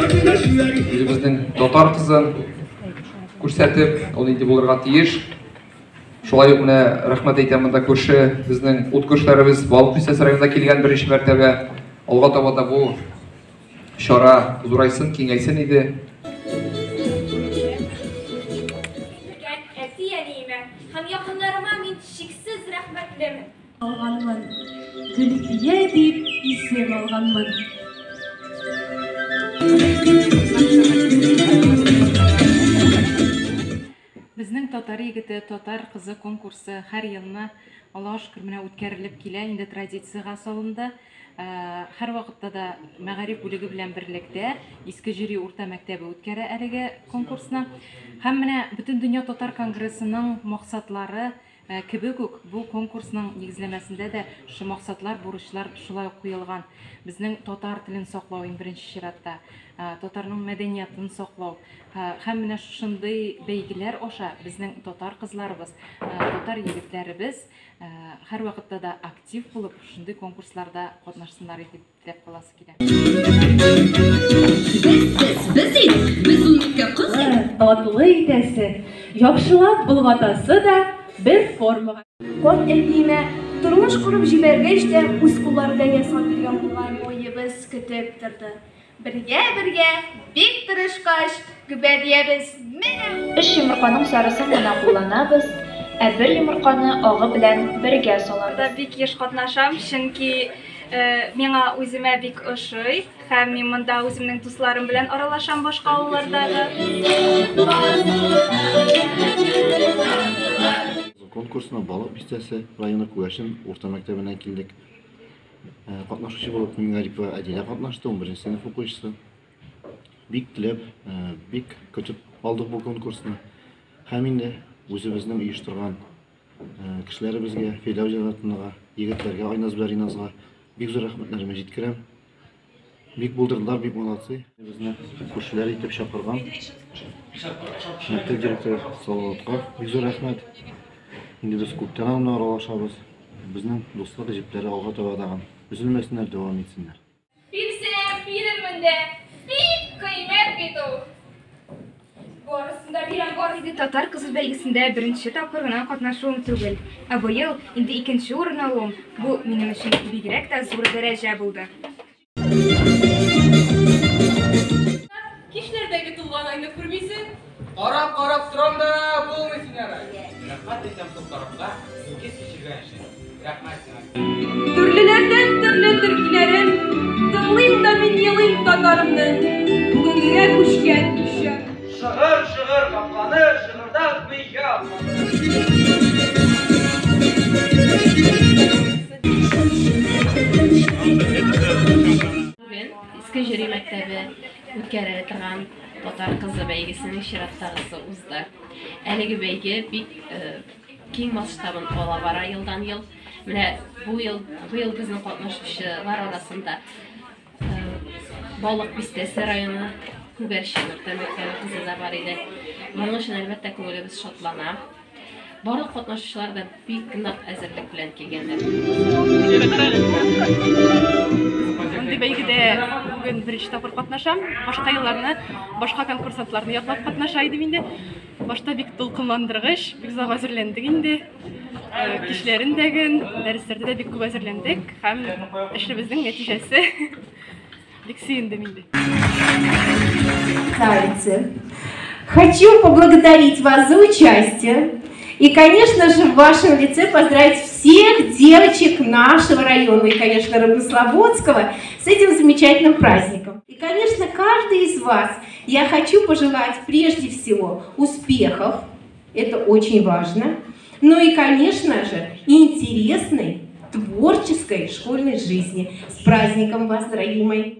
Үзебезнең татар кызын күрсәтеп, ул инде булырга тиеш. Шулай ук менә рәхмәт әйтәм монда күрше безнең ут күршләребез Балык Бистәсе районында килгән беренче мәртәбә. Алга таба да бу шара зурайсын, киңәйсен иде. Һәм якыннарыма мин шиксез рәхмәтлемен. Алганмын. Гөлфия дип исем алганмын. Безнең татар егете, татар кызы конкурсы һәр елны Аллаһка шөкер менә үткәрелеп килә, инде традициягә салынды. Һәр вакытта да мәгариф бүлеге белән берлектә Иске Җири урта мәктәбе үткәрә әлеге конкурсны. Һәм менә бөтен дөнья татар конгрессының максатлары кебек үк бу конкурсның нигезләмәсендә дә шу максатлар, бурычлар шулай ук куелган. Безнең татар телен саклау иң беренче чиратта, татарның мәдәниятын саклау һәм менә шундый бәйгеләр аша безнең татар кызларыбыз, татар егетләребез һәр вакытта да актив булып шундый конкурсларда катнашсыннар дип теләп каласы килә. Без уникә кыз татлы итәсе, яхшылап булгатасы да bir формага. Карт әтиемә тормыш курып җибәргәч тә үз кулларында ясап биргән булган уебыз көтеп торды. Бергә бик тырышкач гүбәдиябез менә 3 йомырканың сарысын гына кулланабыз, ә 1 йомырканы агы белән бергә салабыз. Бик еш катнашам, чөнки миңа үземә бик ошый һәм мин монда үземнең дусларым белән аралашам башка авыллардагы. Конкурсына Балык Бистәсе районы Күәшин урта мәктәбенә килдек. Катнашучы булып Миңарипова Әдилә катнашты, 11 сыйныф укучысы. Бик теләп, бик көтеп алдык бу конкурсны. Һәм инде үзебезнең оештырган кешеләребезгә, Фидау җәмгыятенә, егетләргә, Айназ Бариназга бик зур рәхмәтләрне җиткерәм. Бик булдырдылар, бик молодцы. Безне күршеләр итеп чакырган. Мәктәп директоры Салаватка бик зур рәхмәт. Инде без күптән аны аралашабыз. Безнең дуслык җепләре алга таба даган үзелмәсеннәр, дәвам итсеннәр. Бирсәм бирермен дә, бик кыйммәт бит ул. Барысында бирәм барысы. Татар кызы бәйгесендә беренче тапкыр гына катнашуым түгел, ә быел инде икенче урын алуым бу минем өчен бигрәк тә зур дәрәҗә булды. Кишләрдәге тулган айны күрмисең? Карап торам да булмый сиңа. Рәхмәт итәм туктарымга, сезгә кичергән өчен. Рәхмәт сиңа. Төрлеләрдән төрле төркиләрем, тыңлыйм да мин елыйм татарымны. Бүгенгә күчкән күчә. Шыгыр капканы, шыгырда бия. Иске Җири мәктәбе үткәрелә торган татар кызы бәйгесенең чираттагысы узды. Әлеге бәйге бик киң масштабын ала бара елдан ел. Менә бу ел безнең катнашучылар арасында Балык Бистәсе районы Күгәрчен урта мәктәбе кызы да бар иде. Моның өчен әлбәттә күңелебез шатлана. Барлык катнашучылар да бик нык әзерлек белән килгәннәр. Мондый бәйгедә бүген беренче тапкыр катнашам. Башка елларны, башка конкурсантларны яклап катнаша идем инде. Башта бик тулкынландыргыч, бик зур әзерләндек инде. Кишләрендәге, дәресләрдә дә бик күп әзерләндек һәм эшебезнең нәтиҗәсе бик сөендем инде. Хочу поблагодарить вас за участие. И, конечно же, в вашем лице поздравить всех девочек нашего района и, конечно, Рыбнослободского с этим замечательным праздником. И, конечно, каждый из вас я хочу пожелать прежде всего успехов, это очень важно, ну и, конечно же, интересной, творческой школьной жизни. С праздником вас, дорогие мои!